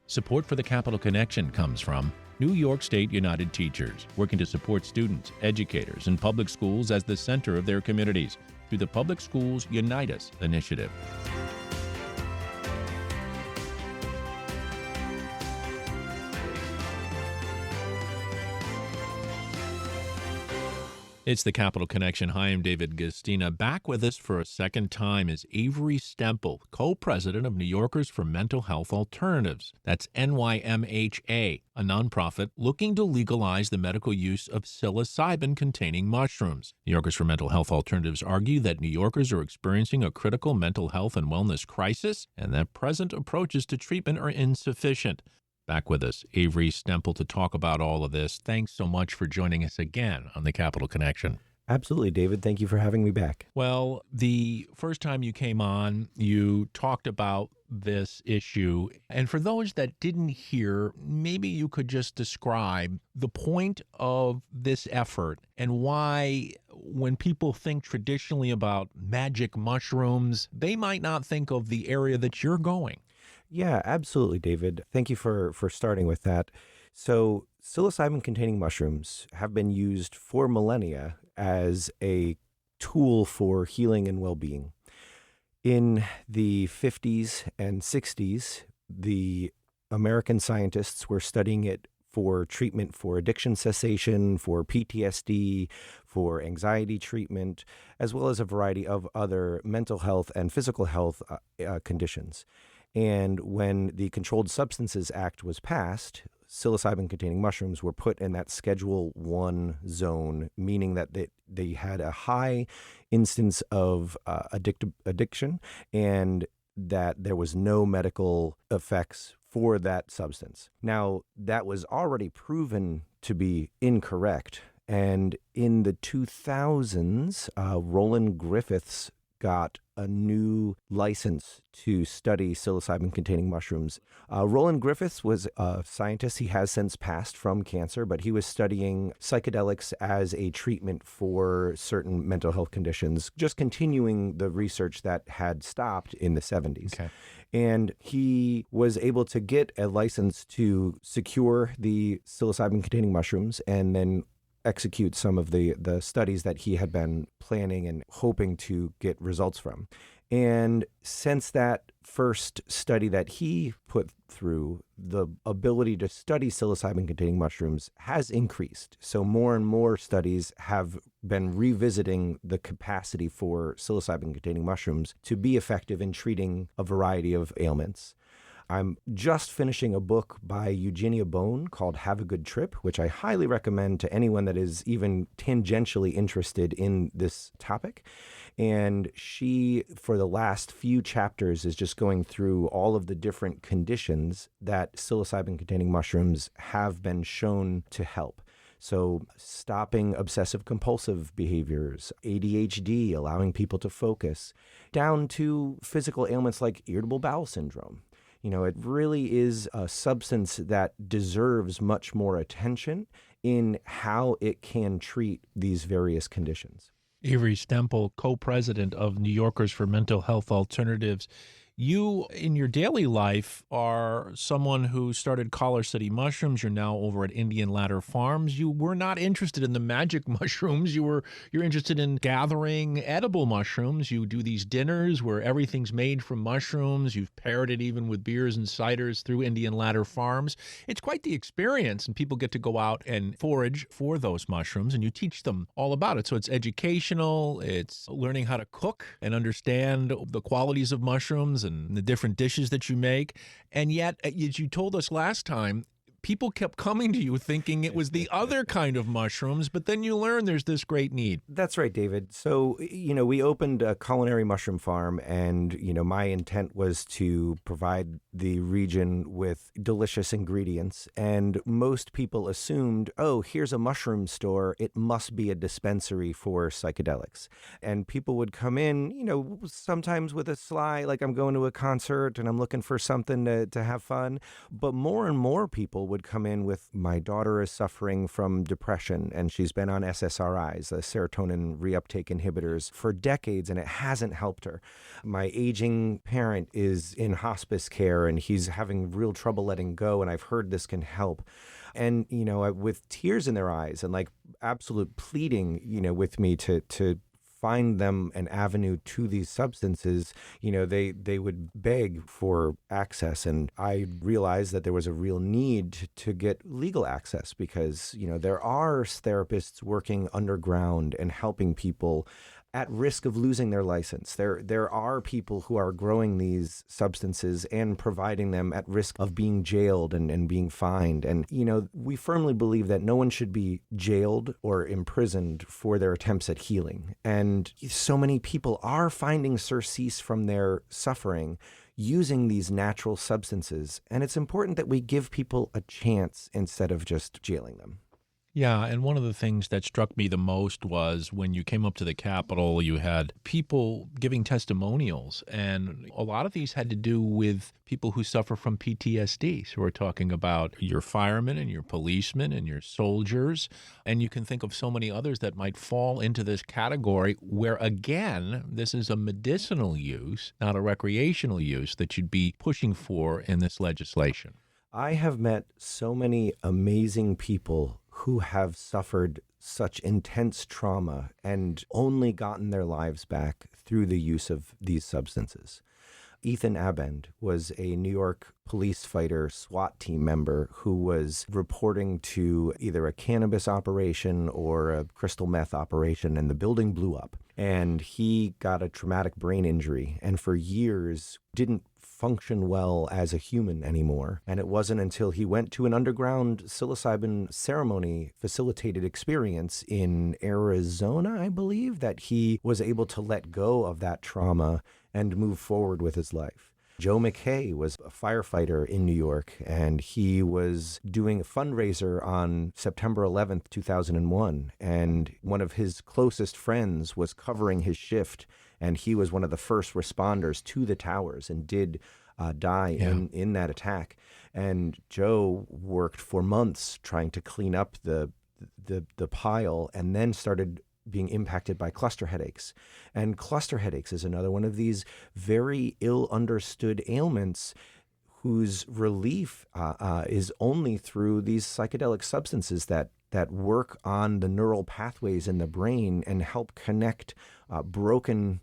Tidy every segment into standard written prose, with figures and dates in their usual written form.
Support for the Capital Connection comes from New York State United Teachers, working to support students, educators, and public schools as the center of their communities through the Public Schools Unite Us initiative. It's the Capital Connection. Hi, I'm David Gastina. Back with us for a second time is Avery Stempel, co-president of New Yorkers for Mental Health Alternatives. That's NYMHA, a nonprofit looking to legalize the medical use of psilocybin-containing mushrooms. New Yorkers for Mental Health Alternatives argue that New Yorkers are experiencing a critical mental health and wellness crisis and that present approaches to treatment are insufficient. Back with us, Avery Stempel, to talk about all of this. Thanks so much for joining us again on the Capital Connection. Absolutely, David. Thank you for having me back. Well, the first time you came on, you talked about this issue. And for those that didn't hear, maybe you could just describe the point of this effort and why, when people think traditionally about magic mushrooms, they might not think of the area that you're going. Yeah, absolutely, David. Thank you for starting with that. So psilocybin-containing mushrooms have been used for millennia as a tool for healing and well-being. In the 50s and 60s, the American scientists were studying it for treatment for addiction cessation, for PTSD, for anxiety treatment, as well as a variety of other mental health and physical health conditions. And when the Controlled Substances Act was passed, psilocybin-containing mushrooms were put in that Schedule 1 zone, meaning that they had a high instance of addiction and that there was no medical effects for that substance. Now, that was already proven to be incorrect. And in the 2000s, Roland Griffiths got a new license to study psilocybin-containing mushrooms. Roland Griffiths was a scientist. He has since passed from cancer, but he was studying psychedelics as a treatment for certain mental health conditions, just continuing the research that had stopped in the 70s. Okay. And he was able to get a license to secure the psilocybin-containing mushrooms and then execute some of the studies that he had been planning and hoping to get results from. And since that first study that he put through, the ability to study psilocybin-containing mushrooms has increased. So more and more studies have been revisiting the capacity for psilocybin-containing mushrooms to be effective in treating a variety of ailments. I'm just finishing a book by Eugenia Bone called Have a Good Trip, which I highly recommend to anyone that is even tangentially interested in this topic. And she, for the last few chapters, is just going through all of the different conditions that psilocybin-containing mushrooms have been shown to help. So stopping obsessive-compulsive behaviors, ADHD, allowing people to focus, down to physical ailments like irritable bowel syndrome. You know, it really is a substance that deserves much more attention in how it can treat these various conditions. Avery Stempel, co-president of New Yorkers for Mental Health Alternatives. You, in your daily life, are someone who started Collar City Mushrooms. You're now over at Indian Ladder Farms. You were not interested in the magic mushrooms. You're interested in gathering edible mushrooms. You do these dinners where everything's made from mushrooms. You've paired it even with beers and ciders through Indian Ladder Farms. It's quite the experience, and people get to go out and forage for those mushrooms, and you teach them all about it. So it's educational. It's learning how to cook and understand the qualities of mushrooms and the different dishes that you make. And yet, as you told us last time, people kept coming to you thinking it was the other kind of mushrooms, but then you learn there's this great need. That's right, David. So, we opened a culinary mushroom farm, and, my intent was to provide the region with delicious ingredients. And most people assumed, oh, here's a mushroom store. It must be a dispensary for psychedelics. And people would come in, sometimes with a sly, like I'm going to a concert and I'm looking for something to have fun. But more and more people would would come in with, my daughter is suffering from depression and she's been on SSRIs, the serotonin reuptake inhibitors, for decades and it hasn't helped her. My aging parent is in hospice care and he's having real trouble letting go, and I've heard this can help. And, with tears in their eyes and like absolute pleading, with me to find them an avenue to these substances, they would beg for access. And I realized that there was a real need to get legal access because, there are therapists working underground and helping people at risk of losing their license. There are people who are growing these substances and providing them at risk of being jailed and being fined. And, we firmly believe that no one should be jailed or imprisoned for their attempts at healing. And so many people are finding surcease from their suffering using these natural substances. And it's important that we give people a chance instead of just jailing them. Yeah, and one of the things that struck me the most was when you came up to the Capitol, you had people giving testimonials, and a lot of these had to do with people who suffer from PTSD. So we're talking about your firemen and your policemen and your soldiers, and you can think of so many others that might fall into this category where, again, this is a medicinal use, not a recreational use that you'd be pushing for in this legislation. I have met so many amazing people who have suffered such intense trauma and only gotten their lives back through the use of these substances. Ethan Abend was a New York police fighter SWAT team member who was reporting to either a cannabis operation or a crystal meth operation, and the building blew up. And he got a traumatic brain injury and for years didn't function well as a human anymore. And it wasn't until he went to an underground psilocybin ceremony facilitated experience in Arizona, I believe, that he was able to let go of that trauma and move forward with his life. Joe McKay was a firefighter in New York, and he was doing a fundraiser on September 11th, 2001. And one of his closest friends was covering his shift, and he was one of the first responders to the towers and did die in that attack. And Joe worked for months trying to clean up the pile, and then started being impacted by cluster headaches. And cluster headaches is another one of these very ill understood ailments whose relief is only through these psychedelic substances that work on the neural pathways in the brain and help connect broken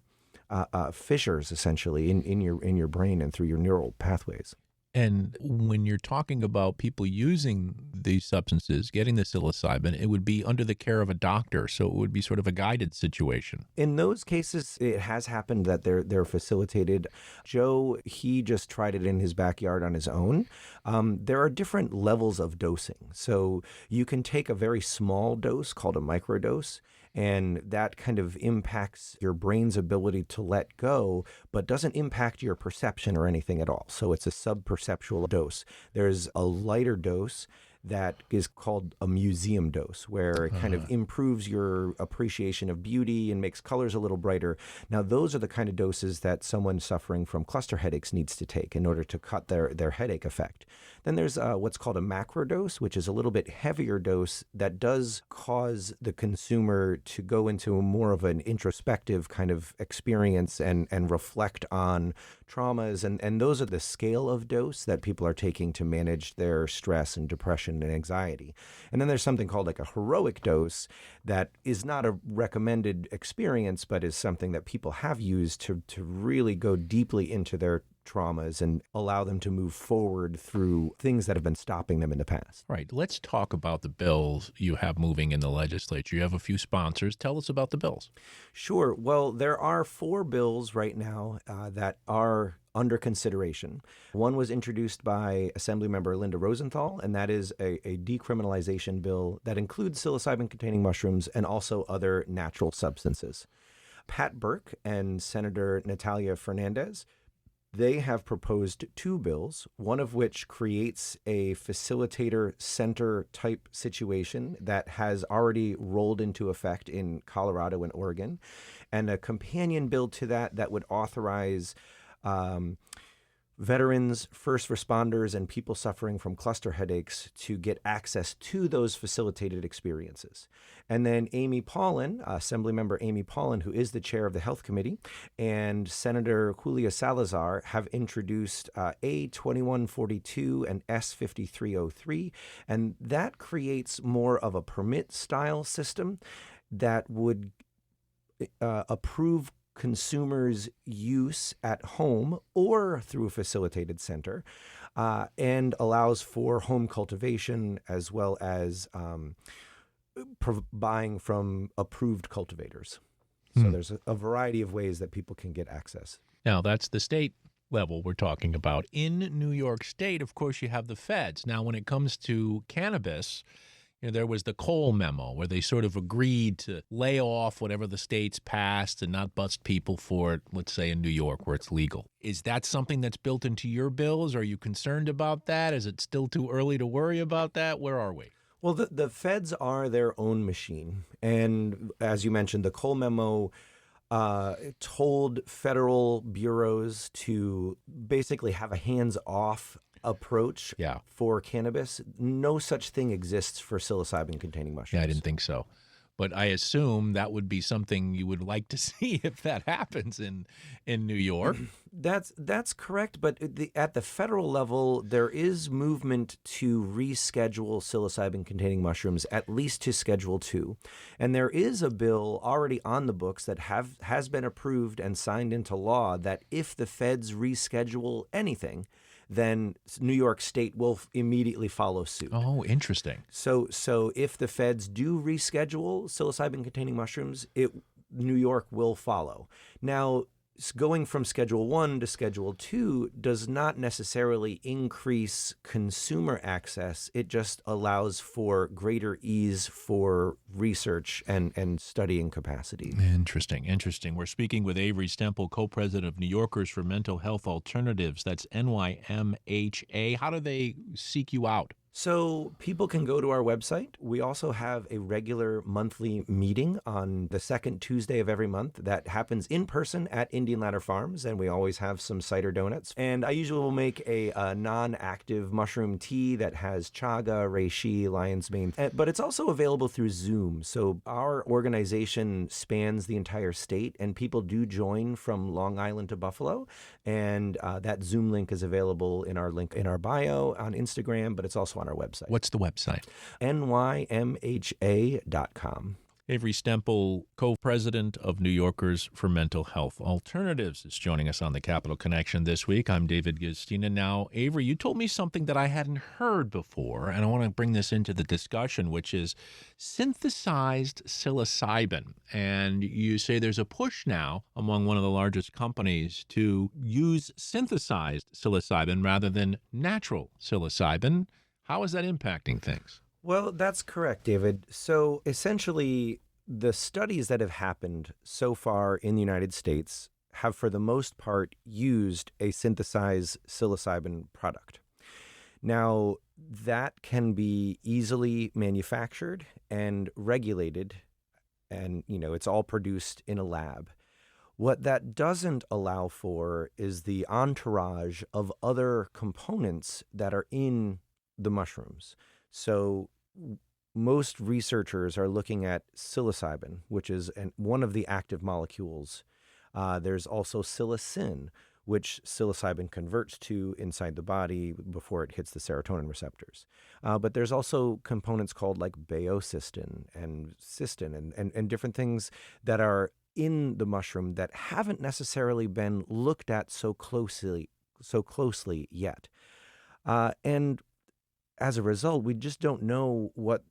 fissures essentially in your brain and through your neural pathways. And when you're talking about people using these substances, getting the psilocybin, it would be under the care of a doctor. So it would be sort of a guided situation. In those cases, it has happened that they're facilitated. Joe, he just tried it in his backyard on his own. There are different levels of dosing. So you can take a very small dose called a microdose, and that kind of impacts your brain's ability to let go, but doesn't impact your perception or anything at all. So it's a subperceptual dose. There's a lighter dose that is called a museum dose, where it kind of improves your appreciation of beauty and makes colors a little brighter. Now, those are the kind of doses that someone suffering from cluster headaches needs to take in order to cut their headache effect. Then there's what's called a macro dose, which is a little bit heavier dose that does cause the consumer to go into more of an introspective kind of experience and reflect on traumas. And those are the scale of dose that people are taking to manage their stress and depression and anxiety. And then there's something called like a heroic dose that is not a recommended experience, but is something that people have used to really go deeply into their traumas and allow them to move forward through things that have been stopping them in the past. Right. Let's talk about the bills you have moving in the legislature. You have a few sponsors. Tell us about the bills. Sure. Well, there are 4 bills right now that are under consideration. One was introduced by Assemblymember Linda Rosenthal, and that is a decriminalization bill that includes psilocybin-containing mushrooms and also other natural substances. Pat Burke and Senator Natalia Fernandez, they have proposed 2 bills, one of which creates a facilitator center type situation that has already rolled into effect in Colorado and Oregon, and a companion bill to that would authorize veterans, first responders, and people suffering from cluster headaches to get access to those facilitated experiences. And then Amy Paulin, Assemblymember Amy Paulin, who is the chair of the Health Committee, and Senator Julia Salazar have introduced A2142 and S5303, and that creates more of a permit-style system that would approve consumers' use at home or through a facilitated center, and allows for home cultivation as well as buying from approved cultivators. So there's a variety of ways that people can get access. Now, that's the state level we're talking about. In New York State, of course, you have the feds. Now, when it comes to cannabis, there was the Cole memo where they sort of agreed to lay off whatever the states passed and not bust people for it, let's say in New York where it's legal. Is that something that's built into your bills? Are you concerned about that? Is it still too early to worry about that? Where are we? Well, the feds are their own machine. And as you mentioned, the Cole memo told federal bureaus to basically have a hands-off approach for cannabis. No such thing exists for psilocybin-containing mushrooms. Yeah, I didn't think so. But I assume that would be something you would like to see if that happens in New York. That's correct, but at the federal level, there is movement to reschedule psilocybin-containing mushrooms, at least to Schedule 2. And there is a bill already on the books that has been approved and signed into law that if the feds reschedule anything, then New York State will immediately follow suit. Oh, interesting. So if the feds do reschedule psilocybin-containing mushrooms, New York will follow. Now, going from Schedule 1 to Schedule 2 does not necessarily increase consumer access. It just allows for greater ease for research and studying capacity. Interesting. We're speaking with Avery Stempel, co-president of New Yorkers for Mental Health Alternatives. That's NYMHA. How do they seek you out? So people can go to our website. We also have a regular monthly meeting on the second Tuesday of every month that happens in person at Indian Ladder Farms, and we always have some cider donuts. And I usually will make a non-active mushroom tea that has chaga, reishi, lion's mane, but it's also available through Zoom. So our organization spans the entire state, and people do join from Long Island to Buffalo, and that Zoom link is available in our bio on Instagram, but it's also on our website. What's the website? nymha.com. Avery Stempel, co-president of New Yorkers for Mental Health Alternatives, is joining us on the Capital Connection this week. I'm David Gistina. Now, Avery, you told me something that I hadn't heard before, and I want to bring this into the discussion, which is synthesized psilocybin. And you say there's a push now among one of the largest companies to use synthesized psilocybin rather than natural psilocybin. How is that impacting things? Well, that's correct, David. So essentially, the studies that have happened so far in the United States have, for the most part, used a synthesized psilocybin product. Now, that can be easily manufactured and regulated, and, it's all produced in a lab. What that doesn't allow for is the entourage of other components that are in the mushrooms. So most researchers are looking at psilocybin, which is one of the active molecules. There's also psilocin, which psilocybin converts to inside the body before it hits the serotonin receptors. But there's also components called like baeocystin and cystin and different things that are in the mushroom that haven't necessarily been looked at so closely yet. And as a result, we just don't know what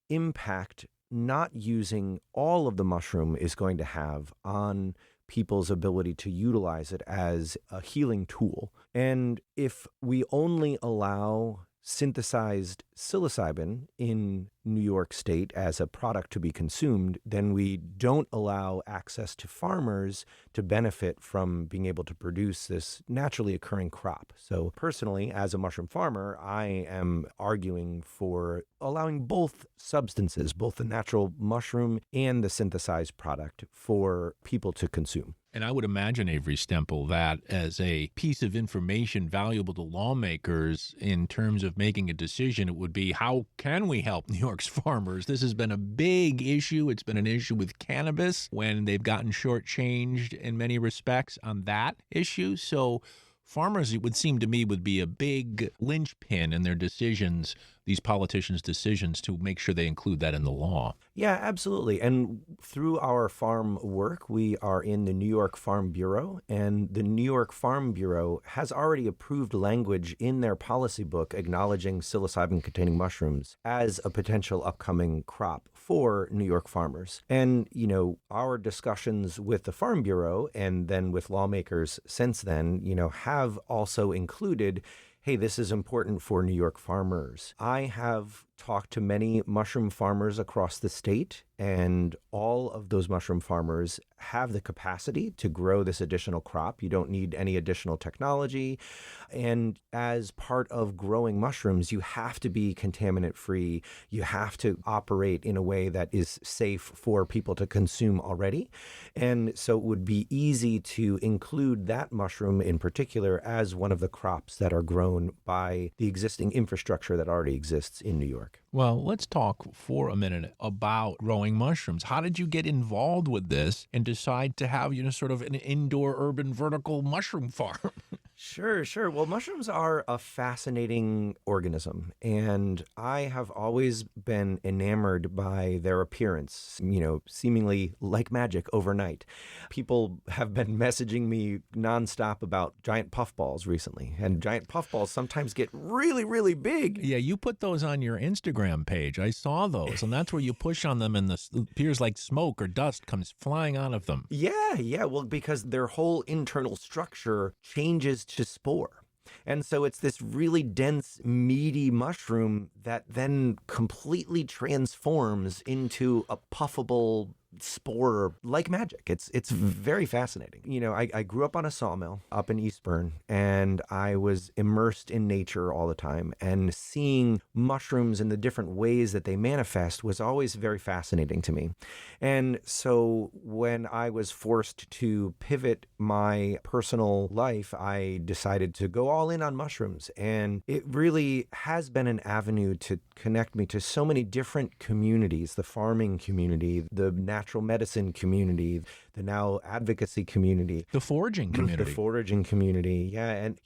impact not using all of the mushroom is going to have on people's ability to utilize it as a healing tool. And if we only allow synthesized psilocybin in New York State as a product to be consumed, then we don't allow access to farmers to benefit from being able to produce this naturally occurring crop. So personally, as a mushroom farmer, I am arguing for allowing both substances, both the natural mushroom and the synthesized product, for people to consume. And I would imagine, Avery Stempel, that as a piece of information valuable to lawmakers in terms of making a decision, it would be, how can we help New York's farmers? This has been a big issue. It's been an issue with cannabis when they've gotten shortchanged in many respects on that issue. So farmers, it would seem to me, would be a big linchpin in their decisions, these politicians' decisions, to make sure they include that in the law. Yeah, absolutely. And through our farm work, we are in the New York Farm Bureau, and the New York Farm Bureau has already approved language in their policy book acknowledging psilocybin-containing mushrooms as a potential upcoming crop for New York farmers. And, our discussions with the Farm Bureau and then with lawmakers since then, have also included, hey, this is important for New York farmers. I have talked to many mushroom farmers across the state, and all of those mushroom farmers have the capacity to grow this additional crop. You don't need any additional technology. And as part of growing mushrooms, you have to be contaminant free. You have to operate in a way that is safe for people to consume already. And so it would be easy to include that mushroom in particular as one of the crops that are grown by the existing infrastructure that already exists in New York. Well, let's talk for a minute about growing mushrooms. How did you get involved with this and decide to have, sort of an indoor urban vertical mushroom farm? Sure. Well, mushrooms are a fascinating organism, and I have always been enamored by their appearance, seemingly like magic overnight. People have been messaging me nonstop about giant puffballs recently, and giant puffballs sometimes get really, really big. Yeah, you put those on your Instagram page. I saw those, and that's where you push on them and it appears like smoke or dust comes flying out of them. Yeah. Well, because their whole internal structure changes to spore. And so it's this really dense, meaty mushroom that then completely transforms into a puffable spore like magic. It's very fascinating. I grew up on a sawmill up in Eastburn, and I was immersed in nature all the time, and seeing mushrooms in the different ways that they manifest was always very fascinating to me. And so when I was forced to pivot my personal life, I decided to go all in on mushrooms, and it really has been an avenue to connect me to so many different communities: the farming community, the natural medicine community, the now advocacy community, the foraging community. Yeah. And,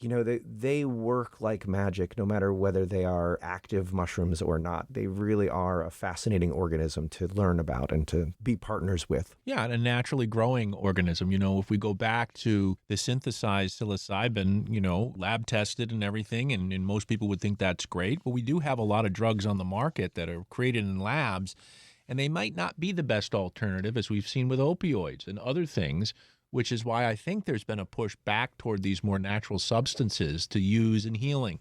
they work like magic, no matter whether they are active mushrooms or not. They really are a fascinating organism to learn about and to be partners with. Yeah, and a naturally growing organism. If we go back to the synthesized psilocybin, lab tested and everything, and most people would think that's great, but we do have a lot of drugs on the market that are created in labs, and they might not be the best alternative, as we've seen with opioids and other things, which is why I think there's been a push back toward these more natural substances to use in healing.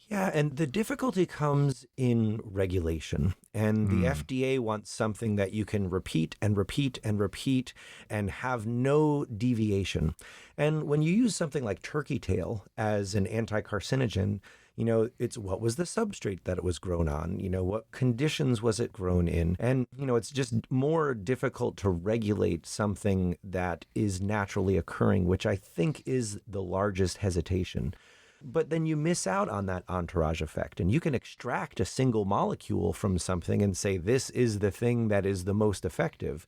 Yeah, and the difficulty comes in regulation. And the FDA wants something that you can repeat and repeat and repeat and have no deviation. And when you use something like turkey tail as an anti-carcinogen, it's what was the substrate that it was grown on? What conditions was it grown in? And, it's just more difficult to regulate something that is naturally occurring, which I think is the largest hesitation. But then you miss out on that entourage effect, and you can extract a single molecule from something and say, this is the thing that is the most effective.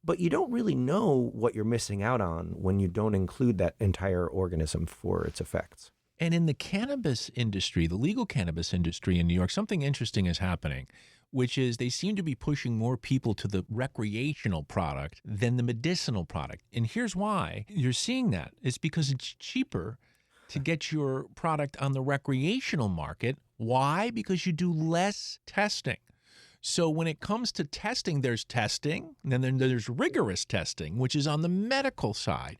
But you don't really know what you're missing out on when you don't include that entire organism for its effects. And in the cannabis industry, the legal cannabis industry in New York, something interesting is happening, which is they seem to be pushing more people to the recreational product than the medicinal product. And here's why you're seeing that. It's because it's cheaper to get your product on the recreational market. Why? Because you do less testing. So when it comes to testing, there's testing, and then there's rigorous testing, which is on the medical side.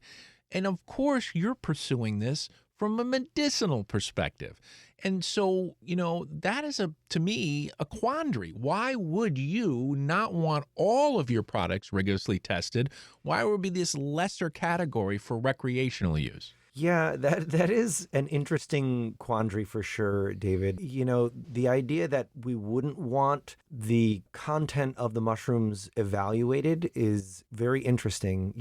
And of course, you're pursuing this from a medicinal perspective. And so, that is, to me, a quandary. Why would you not want all of your products rigorously tested? Why would it be this lesser category for recreational use? Yeah, that is an interesting quandary for sure, David. The idea that we wouldn't want the content of the mushrooms evaluated is very interesting.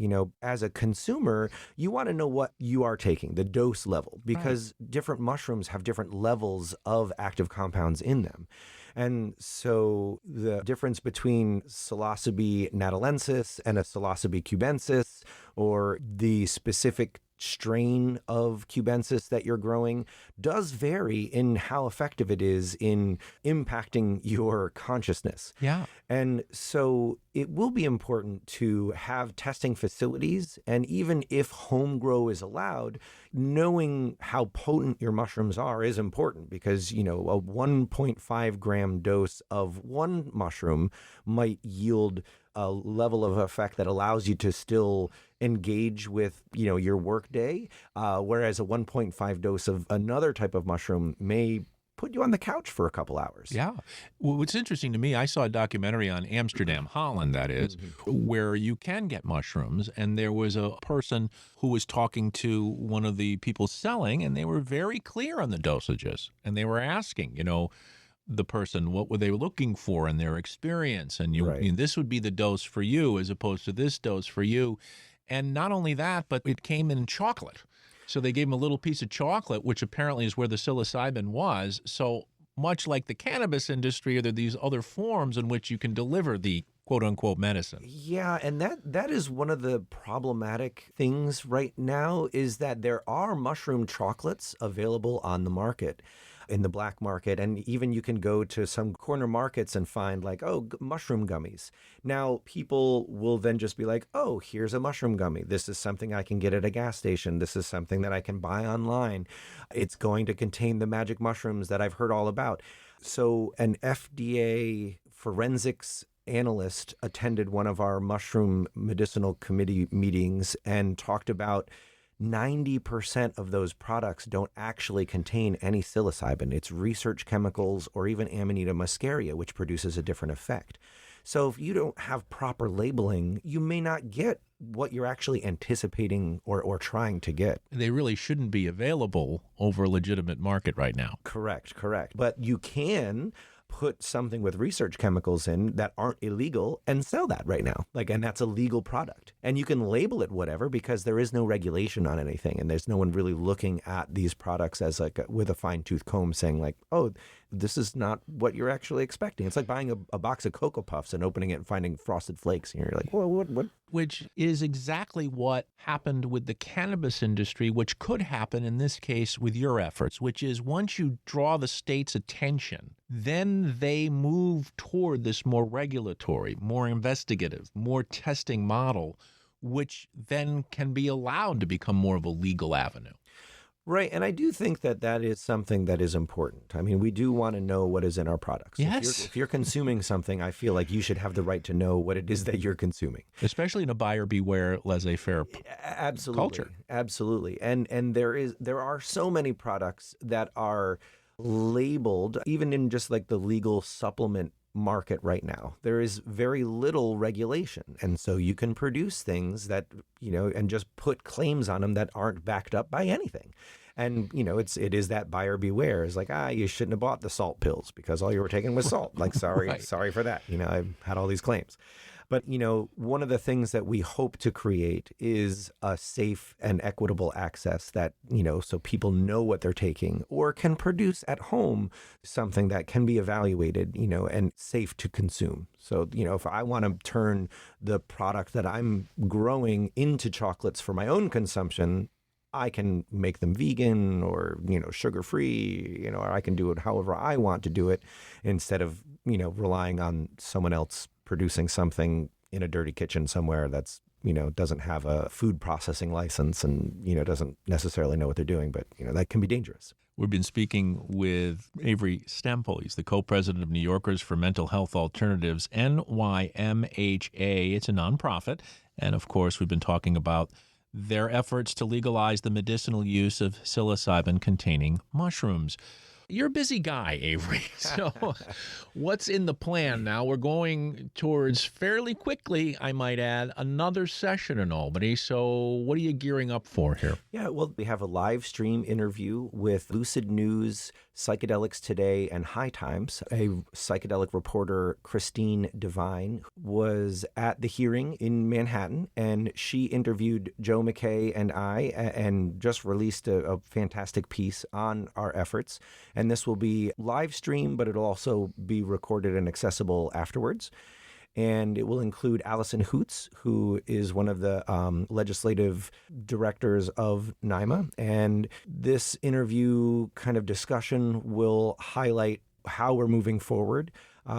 As a consumer, you want to know what you are taking, the dose level, Right. because different mushrooms have different levels of active compounds in them. And so the difference between psilocybe natalensis and a psilocybe cubensis, or the specific strain of cubensis that you're growing, does vary in how effective it is in impacting your consciousness. Yeah. And so it will be important to have testing facilities. And even if home grow is allowed, knowing how potent your mushrooms are is important, because, a 1.5 gram dose of one mushroom might yield a level of effect that allows you to still engage with, your work day, whereas a 1.5 dose of another type of mushroom may put you on the couch for a couple hours. Yeah. Well, what's interesting to me, I saw a documentary on Amsterdam, Holland, that is, Mhm. where you can get mushrooms. And there was a person who was talking to one of the people selling, and they were very clear on the dosages. And they were asking, the person what were they looking for in their experience. And Right. this would be the dose for you as opposed to this dose for you. And not only that, but it came in chocolate. So they gave him a little piece of chocolate, which apparently is where the psilocybin was. So much like the cannabis industry, there are these other forms in which you can deliver the quote unquote medicine. Yeah, and that is one of the problematic things right now, is that there are mushroom chocolates available on the market, in the black market, and even you can go to some corner markets and find like, oh, mushroom gummies. Now, people will then just be like, oh, here's a mushroom gummy. This is something I can get at a gas station. This is something that I can buy online. It's going to contain the magic mushrooms that I've heard all about. So an FDA forensics analyst attended one of our mushroom medicinal committee meetings and talked about 90% of those products don't actually contain any psilocybin. It's research chemicals or even Amanita muscaria, which produces a different effect. So if you don't have proper labeling, you may not get what you're actually anticipating or trying to get. They really shouldn't be available over a legitimate market right now. Correct. But you can put something with research chemicals in that aren't illegal and sell that right now. And that's a legal product. And you can label it whatever, because there is no regulation on anything. And there's no one really looking at these products as with a fine tooth comb saying like, oh, this is not what you're actually expecting. It's like buying a box of Cocoa Puffs and opening it and finding frosted flakes. And you're like, well, what? Which is exactly what happened with the cannabis industry, which could happen in this case with your efforts, which is once you draw the state's attention, then they move toward this more regulatory, more investigative, more testing model, which then can be allowed to become more of a legal avenue. Right. And I do think that that is something that is important. I mean, we do want to know what is in our products. Yes. If you're consuming something, I feel like you should have the right to know what it is that you're consuming. Especially in a buyer beware, laissez-faire Absolutely. culture. Absolutely. And there are so many products that are labeled, even in just like the legal supplement market right now. There is very little regulation. And so you can produce things that, and just put claims on them that aren't backed up by anything. And, it is that buyer beware. It's like, you shouldn't have bought the salt pills because all you were taking was salt. Like, sorry, Right. sorry for that. I've had all these claims. But, one of the things that we hope to create is a safe and equitable access that, so people know what they're taking or can produce at home something that can be evaluated, and safe to consume. So, if I want to turn the product that I'm growing into chocolates for my own consumption, I can make them vegan or, sugar-free, or I can do it however I want to do it instead of, relying on someone else producing something in a dirty kitchen somewhere that's, doesn't have a food processing license and, doesn't necessarily know what they're doing. But, that can be dangerous. We've been speaking with Avery Stempel. He's the co-president of New Yorkers for Mental Health Alternatives, NYMHA. It's a nonprofit. And, of course, we've been talking about their efforts to legalize the medicinal use of psilocybin-containing mushrooms. You're a busy guy, Avery. So what's in the plan now? We're going towards fairly quickly, I might add, another session in Albany. So what are you gearing up for here? Yeah, well, we have a live stream interview with Lucid News, Psychedelics Today, and High Times. A psychedelic reporter, Christine Devine, was at the hearing in Manhattan, and she interviewed Joe McKay and I, and just released a fantastic piece on our efforts. And this will be live stream, but it'll also be recorded and accessible afterwards. And it will include Allison Hoots, who is one of the legislative directors of NYMA. And this interview kind of discussion will highlight how we're moving forward.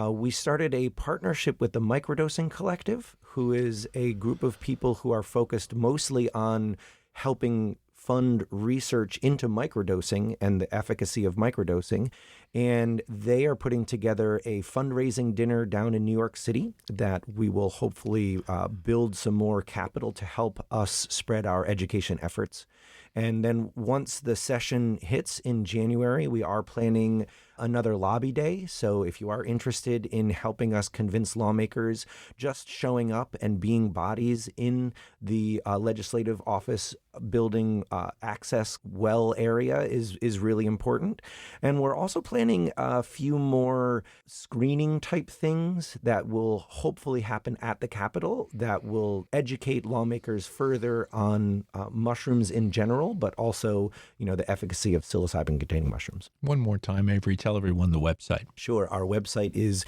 We started a partnership with the Microdosing Collective, who is a group of people who are focused mostly on helping fund research into microdosing and the efficacy of microdosing. And they are putting together a fundraising dinner down in New York City that we will hopefully build some more capital to help us spread our education efforts. And then once the session hits in January, we are planning another lobby day. So if you are interested in helping us convince lawmakers, just showing up and being bodies in the legislative office building access well area is really important. And we're also planning a few more screening type things that will hopefully happen at the Capitol that will educate lawmakers further on mushrooms in general, but also, the efficacy of psilocybin-containing mushrooms. One more time, Avery, tell everyone the website. Sure. Our website is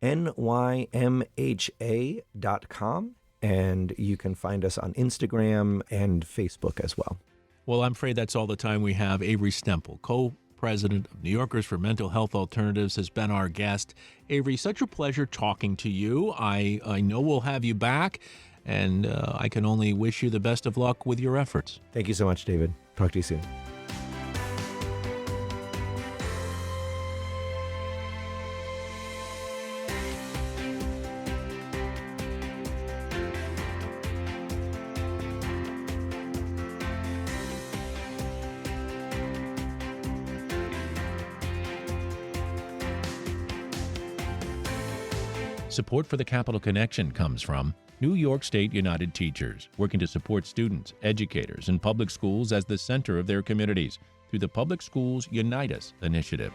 nymha.com, and you can find us on Instagram and Facebook as well. Well, I'm afraid that's all the time we have. Avery Stempel, co-president of New Yorkers for Mental Health Alternatives, has been our guest. Avery, such a pleasure talking to you. I know we'll have you back, and I can only wish you the best of luck with your efforts. Thank you so much, David. Talk to you soon. Support for the Capital Connection comes from New York State United Teachers, working to support students, educators, and public schools as the center of their communities through the Public Schools Unite Us initiative.